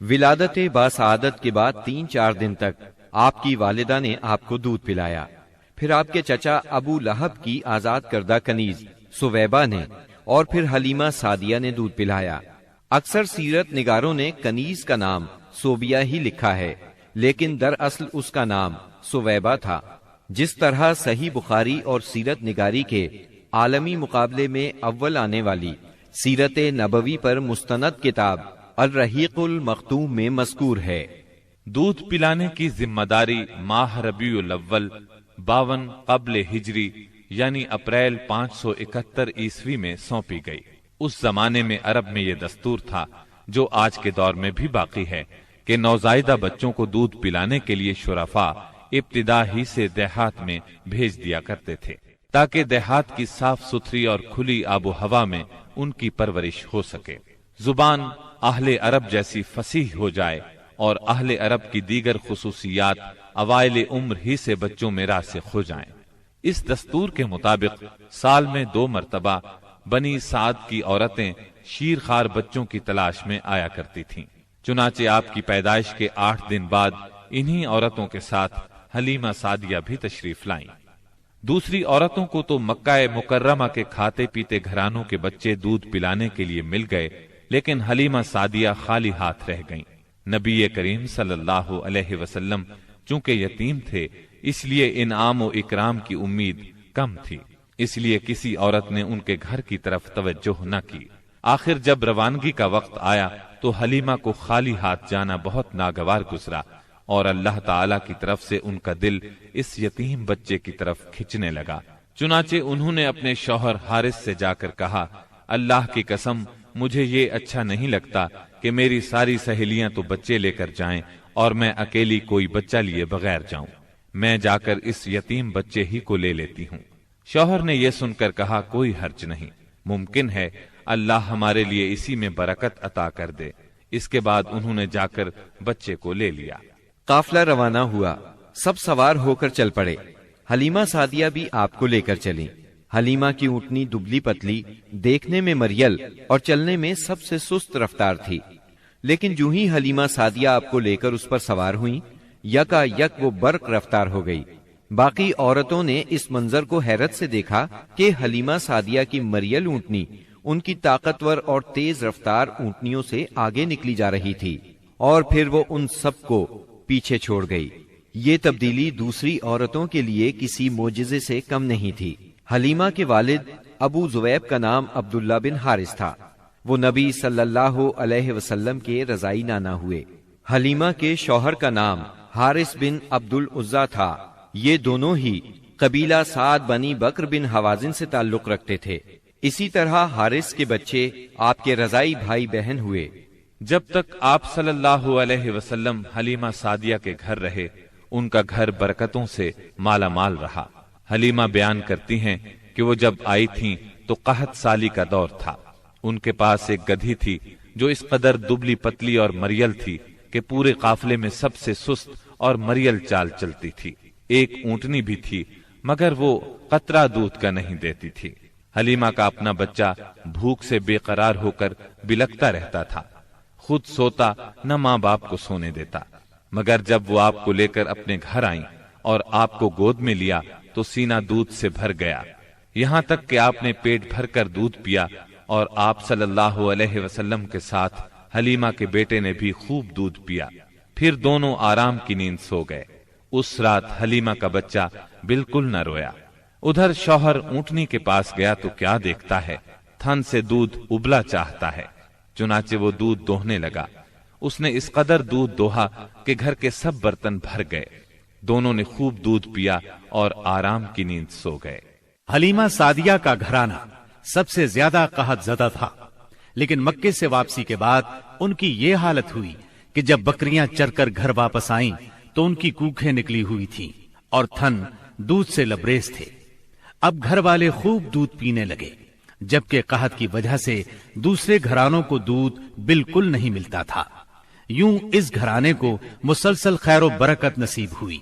ولادت باسعادت کے بعد 3-4 دن تک آپ کی والدہ نے آپ کو دودھ پلایا. پھر آپ کے چچا ابو لہب کی آزاد کردہ کنیز سویبہ نے اور پھر حلیمہ سعدیہ نے دودھ پلایا. اکثر سیرت نگاروں نے کنیز کا نام صوبیہ ہی لکھا ہے، لیکن دراصل اس کا نام سویبہ تھا. جس طرح صحیح بخاری اور سیرت نگاری کے عالمی مقابلے میں اول آنے والی سیرت نبوی پر مستند کتاب الرحیق المختوم میں مذکور ہے. دودھ پلانے کی ذمہ داری ماہ ربیع الاول 52 قبل ہجری یعنی اپریل 571 عیسوی میں سونپی گئی. اس زمانے میں عرب میں یہ دستور تھا جو آج کے دور میں بھی باقی ہے کہ نوزائیدہ بچوں کو دودھ پلانے کے لیے شرفاء ابتدا ہی سے دیہات میں بھیج دیا کرتے تھے تاکہ دیہات کی صاف ستھری اور کھلی آب و ہوا میں ان کی پرورش ہو سکے، زبان اہل عرب جیسی فصیح ہو جائے اور اہل عرب کی دیگر خصوصیات اوائل عمر ہی سے بچوں میں راسخ ہو جائیں. اس دستور کے مطابق سال میں 2 مرتبہ بنی سعد کی عورتیں شیرخوار بچوں کی تلاش میں آیا کرتی تھیں. چنانچہ آپ کی پیدائش کے 8 دن بعد انہی عورتوں کے ساتھ حلیمہ سعدیہ بھی تشریف لائیں. دوسری عورتوں کو تو مکہ مکرمہ کے کھاتے پیتے گھرانوں کے بچے دودھ پلانے کے لیے مل گئے، لیکن حلیمہ سعدیہ خالی ہاتھ رہ گئیں. نبی کریم صلی اللہ علیہ وسلم چونکہ یتیم تھے اس لیے انعام و اکرام کی امید کم تھی، اس لیے کسی عورت نے ان کے گھر کی طرف توجہ نہ کی. آخر جب روانگی کا وقت آیا تو حلیمہ کو خالی ہاتھ جانا بہت ناگوار گزرا اور اللہ تعالی کی طرف سے ان کا دل اس یتیم بچے کی طرف کھنچنے لگا. چنانچہ انہوں نے اپنے شوہر حارث سے جا کر کہا، اللہ کی قسم مجھے یہ اچھا نہیں لگتا کہ میری ساری سہیلیاں تو بچے لے کر جائیں اور میں اکیلی کوئی بچہ لیے بغیر جاؤں. میں جا کر اس یتیم بچے ہی کو لے لیتی ہوں. شوہر نے یہ سن کر کہا، کوئی حرج نہیں، ممکن ہے اللہ ہمارے لیے اسی میں برکت عطا کر دے. اس کے بعد انہوں نے جا کر بچے کو لے لیا. قافلہ روانہ ہوا، سب سوار ہو کر چل پڑے. حلیمہ سعدیہ بھی آپ کو لے کر چلیں. حلیمہ کی اونٹنی دبلی پتلی، دیکھنے میں مریل اور چلنے میں سب سے سست رفتار تھی، لیکن جو ہی حلیمہ سعدیہ آپ کو لے کر اس پر سوار ہوئیں یکا یک وہ برق رفتار ہو گئی. باقی عورتوں نے اس منظر کو حیرت سے دیکھا کہ حلیمہ سعدیہ کی مریل اونٹنی ان کی طاقتور اور تیز رفتار اونٹنیوں سے آگے نکلی جا رہی تھی اور پھر وہ ان سب کو پیچھے چھوڑ گئی. یہ تبدیلی دوسری عورتوں کے لیے کسی معجزے سے کم نہیں تھی. حلیمہ کے والد ابو زویب کا نام عبداللہ بن حارث تھا. وہ نبی صلی اللہ علیہ وسلم کے رضائی نانا ہوئے. حلیمہ کے شوہر کا نام حارث بن عبد العزا تھا. یہ دونوں ہی قبیلہ سعد بنی بکر بن حوازن سے تعلق رکھتے تھے. اسی طرح حارث کے بچے آپ کے رضائی بھائی بہن ہوئے. جب تک آپ صلی اللہ علیہ وسلم حلیمہ سعدیہ کے گھر رہے ان کا گھر برکتوں سے مالا مال رہا. حلیمہ بیان کرتی ہیں کہ وہ جب آئی تھیں تو قحط سالی کا دور تھا. ان کے پاس ایک گدھی تھی جو اس قدر دبلی پتلی اور مریل تھی کہ پورے قافلے میں سب سے سست اور مریل چال چلتی تھی. ایک اونٹنی بھی تھی مگر وہ قطرہ دودھ کا نہیں دیتی تھی. حلیمہ کا اپنا بچہ بھوک سے بے قرار ہو کر بلکتا رہتا تھا، خود سوتا نہ ماں باپ کو سونے دیتا. مگر جب وہ آپ کو لے کر اپنے گھر آئیں اور آپ کو گود میں لیا تو سینہ دودھ سے بھر گیا، یہاں تک کہ آپ نے پیٹ بھر کر دودھ پیا اور آپ صلی اللہ علیہ وسلم کے ساتھ حلیمہ کے بیٹے نے بھی خوب دودھ پیا. پھر دونوں آرام کی نیند سو گئے. اس رات حلیمہ کا بچہ بالکل نہ رویا. ادھر شوہر اونٹنی کے پاس گیا تو کیا دیکھتا ہے، تھن سے دودھ ابلا چاہتا ہے. چنانچہ وہ دودھ دوہنے لگا. اس نے اس قدر دودھ دوہا کہ گھر کے سب برتن بھر گئے. دونوں نے خوب دودھ پیا اور آرام کی نیند سو گئے. حلیمہ سعدیہ کا گھرانہ سب سے زیادہ قحط زدہ تھا، لیکن مکے سے واپسی کے بعد ان کی یہ حالت ہوئی کہ جب بکریاں چر کر گھر واپس آئیں تو ان کی کوکھیں نکلی ہوئی تھیں اور تھن دودھ سے لبریز تھے. اب گھر والے خوب دودھ پینے لگے، جبکہ قحط کی وجہ سے دوسرے گھرانوں کو دودھ بالکل نہیں ملتا تھا. یوں اس گھرانے کو مسلسل خیر و برکت نصیب ہوئی.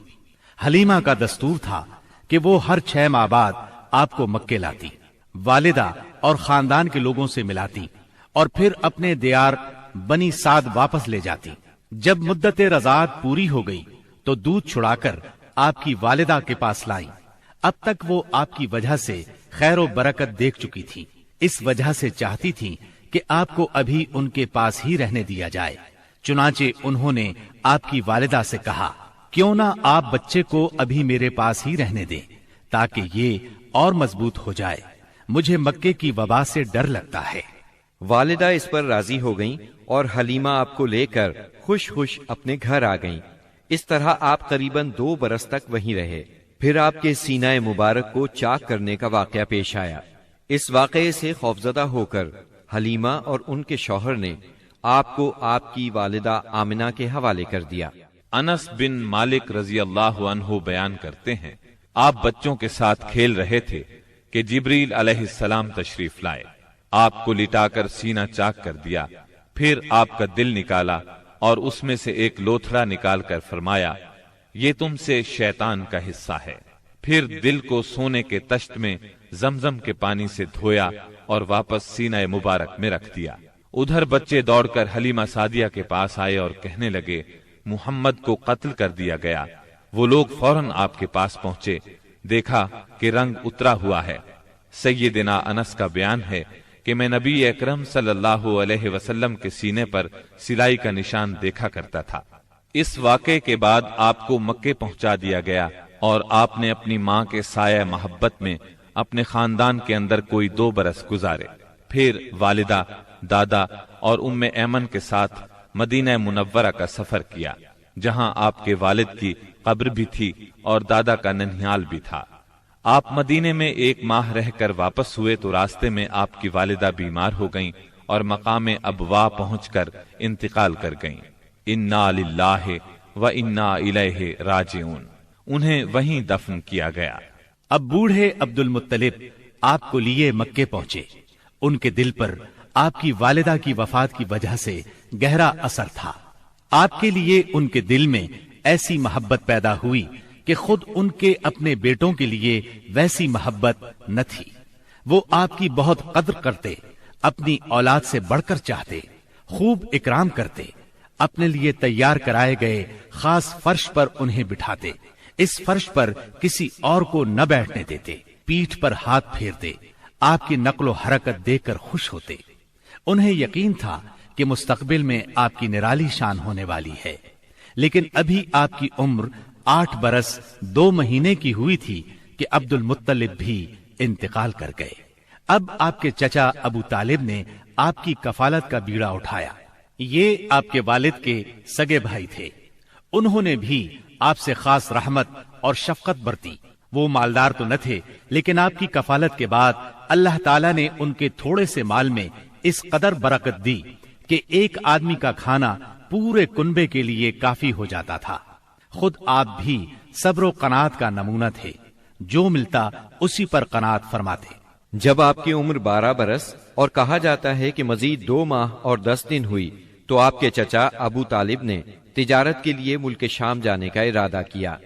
حلیمہ کا دستور تھا کہ وہ ہر 6 ماہ بعد آپ کو مکے لاتی، والدہ اور خاندان کے لوگوں سے ملاتی اور پھر اپنے دیار بنی سعد واپس لے جاتی. جب مدت رضاعت پوری ہو گئی تو دودھ چھڑا کر آپ کی والدہ کے پاس لائیں۔ اب تک وہ آپ کی وجہ سے خیر و برکت دیکھ چکی تھی، اس وجہ سے چاہتی تھی کہ آپ کو ابھی ان کے پاس ہی رہنے دیا جائے۔ چنانچہ انہوں نے آپ کی والدہ سے کہا، کیوں نہ آپ بچے کو ابھی میرے پاس ہی رہنے دیں تاکہ یہ اور مضبوط ہو جائے، مجھے مکے کی وبا سے ڈر لگتا ہے۔ والدہ اس پر راضی ہو گئیں اور حلیمہ آپ کو لے کر خوش خوش اپنے گھر آ گئیں۔ اس طرح آپ قریباً 2 برس تک وہیں رہے۔ پھر آپ کے سینہ مبارک کو چاک کرنے کا واقعہ پیش آیا۔ اس واقعے سے خوفزدہ ہو کر حلیمہ اور ان کے شوہر نے آپ کو آپ کی والدہ آمنہ کے حوالے کر دیا۔ انس بن مالک رضی اللہ عنہ بیان کرتے ہیں، آپ بچوں کے ساتھ کھیل رہے تھے کہ جبریل علیہ السلام تشریف لائے، آپ کو لٹا کر سینہ چاک کر دیا، پھر آپ کا دل نکالا اور اس میں سے ایک لوتھڑا نکال کر فرمایا، یہ تم سے شیطان کا حصہ ہے۔ پھر دل کو سونے کے تشت میں زمزم کے پانی سے دھویا اور واپس سینہ مبارک میں رکھ دیا۔ ادھر بچے دوڑ کر حلیمہ سعدیہ کے پاس آئے اور کہنے لگے، محمد کو قتل کر دیا گیا۔ وہ لوگ فوراً آپ کے پاس پہنچے، دیکھا کہ رنگ اترا ہوا ہے۔ سیدنا انس کا بیان ہے کہ میں نبی اکرم صلی اللہ علیہ وسلم کے سینے پر سلائی کا نشان دیکھا کرتا تھا۔ اس واقعے کے بعد آپ کو مکے پہنچا دیا گیا اور آپ نے اپنی ماں کے سایہ محبت میں اپنے خاندان کے اندر کوئی 2 برس گزارے۔ پھر والدہ، دادا اور ام ایمن کے ساتھ مدینہ منورہ کا سفر کیا، جہاں آپ کے والد کی قبر بھی تھی اور دادا کا ننھیال بھی تھا۔ آپ مدینے میں 1 ماہ رہ کر واپس ہوئے تو راستے میں آپ کی والدہ بیمار ہو گئیں اور مقام ابوا پہنچ کر انتقال کر گئیں۔ انا للہ و انا الیہ راجعون، انہیں وہیں دفن کیا گیا۔ اب بوڑھے عبد المطلب آپ کو لیے مکے پہنچے۔ ان کے دل پر آپ کی والدہ کی وفات کی وجہ سے گہرا اثر تھا۔ آپ کے لیے ان کے دل میں ایسی محبت پیدا ہوئی کہ خود ان کے اپنے بیٹوں کے لیے ویسی محبت نہ تھی۔ وہ آپ کی بہت قدر کرتے، اپنی اولاد سے بڑھ کر چاہتے، خوب اکرام کرتے، اپنے لیے تیار کرائے گئے خاص فرش پر انہیں بٹھاتے، اس فرش پر کسی اور کو نہ بیٹھنے دیتے، پیٹھ پر ہاتھ پھیرتے، آپ کی نقل و حرکت دیکھ کر خوش ہوتے۔ انہیں یقین تھا کہ مستقبل میں آپ کی نرالی شان ہونے والی ہے، لیکن ابھی آپ کی عمر 8 برس 2 مہینے کی ہوئی تھی کہ عبد المطلب بھی انتقال کر گئے۔ اب آپ کے چچا ابو طالب نے آپ کی کفالت کا بیڑا اٹھایا۔ یہ آپ کے والد کے سگے بھائی تھے، انہوں نے بھی آپ سے خاص رحمت اور شفقت برتی۔ وہ مالدار تو نہ تھے، لیکن آپ کی کفالت کے بعد اللہ تعالیٰ نے ان کے تھوڑے سے مال میں اس قدر برکت دی کہ ایک آدمی کا کھانا پورے کنبے کے لیے کافی ہو جاتا تھا۔ خود آپ بھی صبر و قناعت کا نمونہ تھے، جو ملتا اسی پر قناعت فرماتے۔ جب آپ کی عمر 12 برس اور کہا جاتا ہے کہ مزید 2 ماہ اور 10 دن ہوئی تو آپ کے چچا ابو طالب نے تجارت کے لیے ملک شام جانے کا ارادہ کیا۔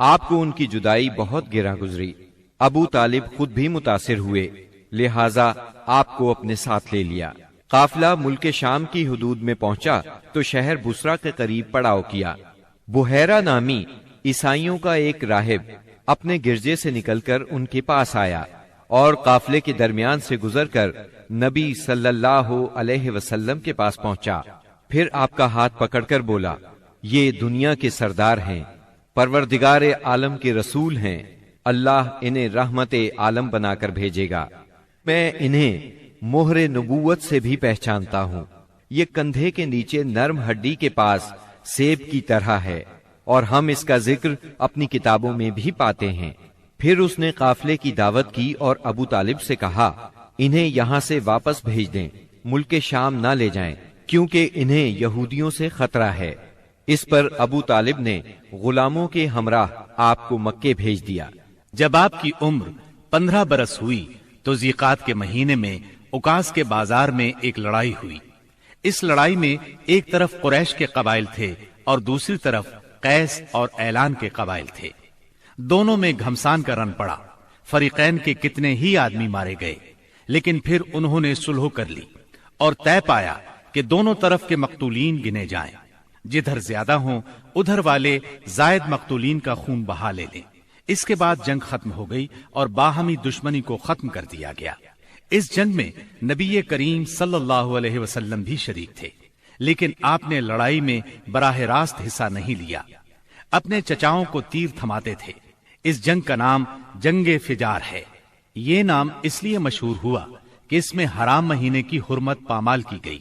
آپ کو ان کی جدائی بہت گراں گزری۔ ابو طالب خود بھی متاثر ہوئے، لہٰذا آپ کو اپنے ساتھ لے لیا۔ قافلہ ملک شام کی حدود میں پہنچا تو شہر بسرا کے قریب پڑاؤ کیا۔ بحیرہ نامی عیسائیوں کا ایک راہب اپنے گرجے سے نکل کر ان کے پاس آیا اور قافلے کے درمیان سے گزر کر نبی صلی اللہ علیہ وسلم کے پاس پہنچا۔ پھر آپ کا ہاتھ پکڑ کر بولا، یہ دنیا کے سردار ہیں، پروردگار عالم کے رسول ہیں، اللہ انہیں رحمت عالم بنا کر بھیجے گا۔ میں انہیں مہر نبوت سے بھی پہچانتا ہوں۔ یہ کندھے کے نیچے نرم ہڈی کے پاس سیب کی طرح ہے اور ہم اس کا ذکر اپنی کتابوں میں بھی پاتے ہیں۔ پھر اس نے قافلے کی دعوت کی اور ابو طالب سے کہا، انہیں یہاں سے واپس بھیج دیں، ملک شام نہ لے جائیں، کیونکہ انہیں یہودیوں سے خطرہ ہے۔ اس پر ابو طالب نے غلاموں کے ہمراہ آپ کو مکے بھیج دیا۔ جب آپ کی عمر 15 برس ہوئی تو ذیقات کے مہینے میں اوکاس کے بازار میں ایک لڑائی ہوئی۔ اس لڑائی میں ایک طرف قریش کے قبائل تھے اور دوسری طرف قیس اور اعلان کے قبائل تھے۔ دونوں میں گھمسان کا رن پڑا، فریقین کے کتنے ہی آدمی مارے گئے، لیکن پھر انہوں نے صلح کر لی اور طے پایا کہ دونوں طرف کے مقتولین گنے جائیں۔ جدھر زیادہ ہوں ادھر والے زائد مقتولین کا خون بہا لے لیں۔ اس کے بعد جنگ ختم ہو گئی اور باہمی دشمنی کو ختم کر دیا گیا۔ اس جنگ میں نبی کریم صلی اللہ علیہ وسلم بھی شریک تھے، لیکن آپ نے لڑائی میں براہ راست حصہ نہیں لیا، اپنے چچاؤں کو تیر تھماتے تھے۔ اس جنگ کا نام جنگ فجار ہے۔ یہ نام اس لیے مشہور ہوا کہ اس میں حرام مہینے کی حرمت پامال کی گئی۔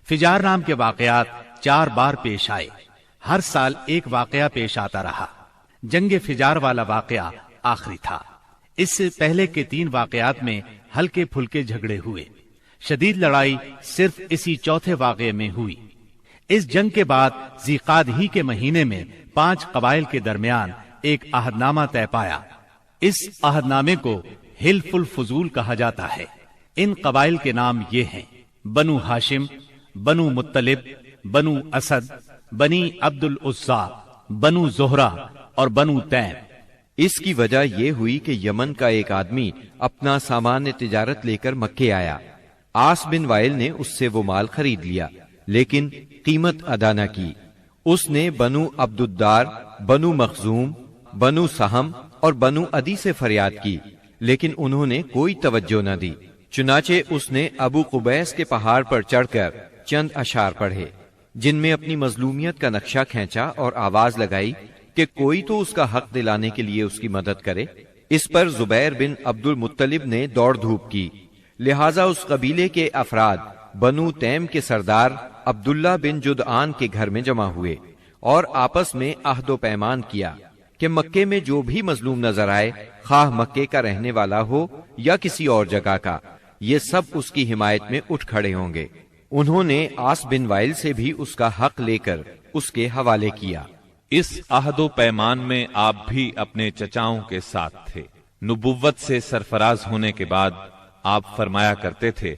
فجار نام کے واقعات 4 بار پیش آئے، ہر سال ایک واقعہ پیش آتا رہا۔ جنگ فجار والا واقعہ آخری تھا۔ اس سے پہلے کے 3 واقعات میں ہلکے پھلکے جھگڑے ہوئے، شدید لڑائی صرف اسی چوتھے واقعے میں ہوئی۔ اس جنگ کے بعد ذیقعد ہی کے مہینے میں 5 قبائل کے درمیان ایک عہد نامہ طے پایا۔ اس عہد نامے کو حلف الفضول کہا جاتا ہے۔ ان قبائل کے نام یہ ہیں: بنو ہاشم، بنو مطلب، بنو اسد، بنی عبد العزا، بنو زہرہ اور بنو تیم۔ اس کی وجہ یہ ہوئی کہ یمن کا ایک آدمی اپنا سامان تجارت لے کر مکے آیا۔ آس بن وائل نے اس سے وہ مال خرید لیا، لیکن قیمت ادا نہ کی۔ اس نے بنو عبد الدار، بنو مخزوم، بنو سہم اور بنو عدی سے فریاد کی، لیکن انہوں نے کوئی توجہ نہ دی۔ چنانچہ اس نے ابو قبیس کے پہاڑ پر چڑھ کر چند اشعار پڑھے، جن میں اپنی مظلومیت کا نقشہ کھینچا اور آواز لگائی کہ کوئی تو اس کا حق دلانے کے لیے اس کی مدد کرے۔ اس پر زبیر بن عبد المطلب نے دوڑ دھوپ کی، لہٰذا اس قبیلے کے افراد بنو تیم کے سردار عبداللہ بن جدعان کے گھر میں جمع ہوئے اور آپس میں عہد و پیمان کیا کہ مکے میں جو بھی مظلوم نظر آئے، خواہ مکے کا رہنے والا ہو یا کسی اور جگہ کا، یہ سب اس کی حمایت میں اٹھ کھڑے ہوں گے۔ انہوں نے آس بن وائل سے بھی اس کا حق لے کر اس کے حوالے کیا۔ اس عہد و پیمان میں آپ بھی اپنے چچاؤں کے ساتھ تھے۔ نبوت سے سرفراز ہونے کے بعد آپ فرمایا کرتے تھے،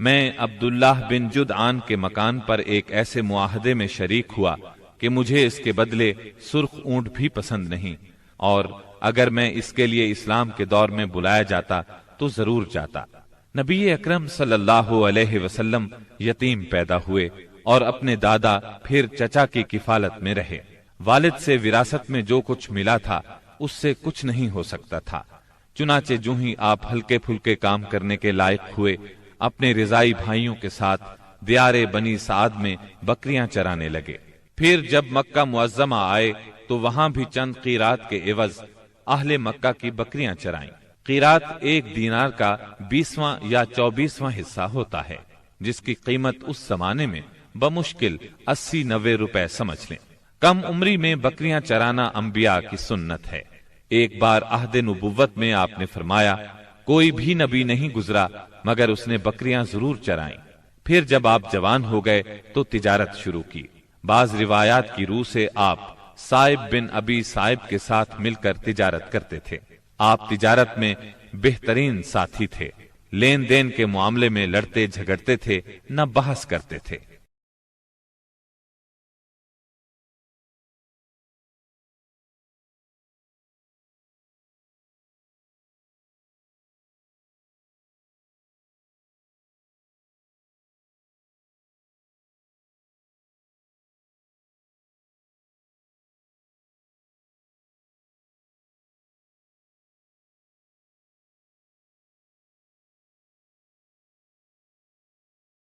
میں عبداللہ بن جدعان کے مکان پر ایک ایسے معاہدے میں شریک ہوا کہ مجھے اس کے بدلے سرخ اونٹ بھی پسند نہیں، اور اگر میں اس کے لیے اسلام کے دور میں بلایا جاتا تو ضرور جاتا۔ نبی اکرم صلی اللہ علیہ وسلم یتیم پیدا ہوئے اور اپنے دادا پھر چچا کی کفالت میں رہے۔ والد سے وراثت میں جو کچھ ملا تھا اس سے کچھ نہیں ہو سکتا تھا۔ چنانچہ جو ہی آپ ہلکے پھلکے کام کرنے کے لائق ہوئے، اپنے رضائی بھائیوں کے ساتھ دیار بنی سعد میں بکریاں چرانے لگے۔ پھر جب مکہ معظمہ آئے تو وہاں بھی چند قیرات کے عوض اہل مکہ کی بکریاں چرائیں۔ قیرات 1 دینار کا 20واں یا 24واں حصہ ہوتا ہے، جس کی قیمت اس زمانے میں بمشکل 80-90 روپے سمجھ لیں۔ کم عمری میں بکریاں چرانا انبیاء کی سنت ہے۔ ایک بار عہد نبوت میں آپ نے فرمایا، کوئی بھی نبی نہیں گزرا مگر اس نے بکریاں ضرور چرائیں۔ پھر جب آپ جوان ہو گئے تو تجارت شروع کی۔ بعض روایات کی روح سے آپ صائب بن ابی صائب کے ساتھ مل کر تجارت کرتے تھے۔ آپ تجارت میں بہترین ساتھی تھے، لین دین کے معاملے میں لڑتے جھگڑتے تھے، نہ بحث کرتے تھے۔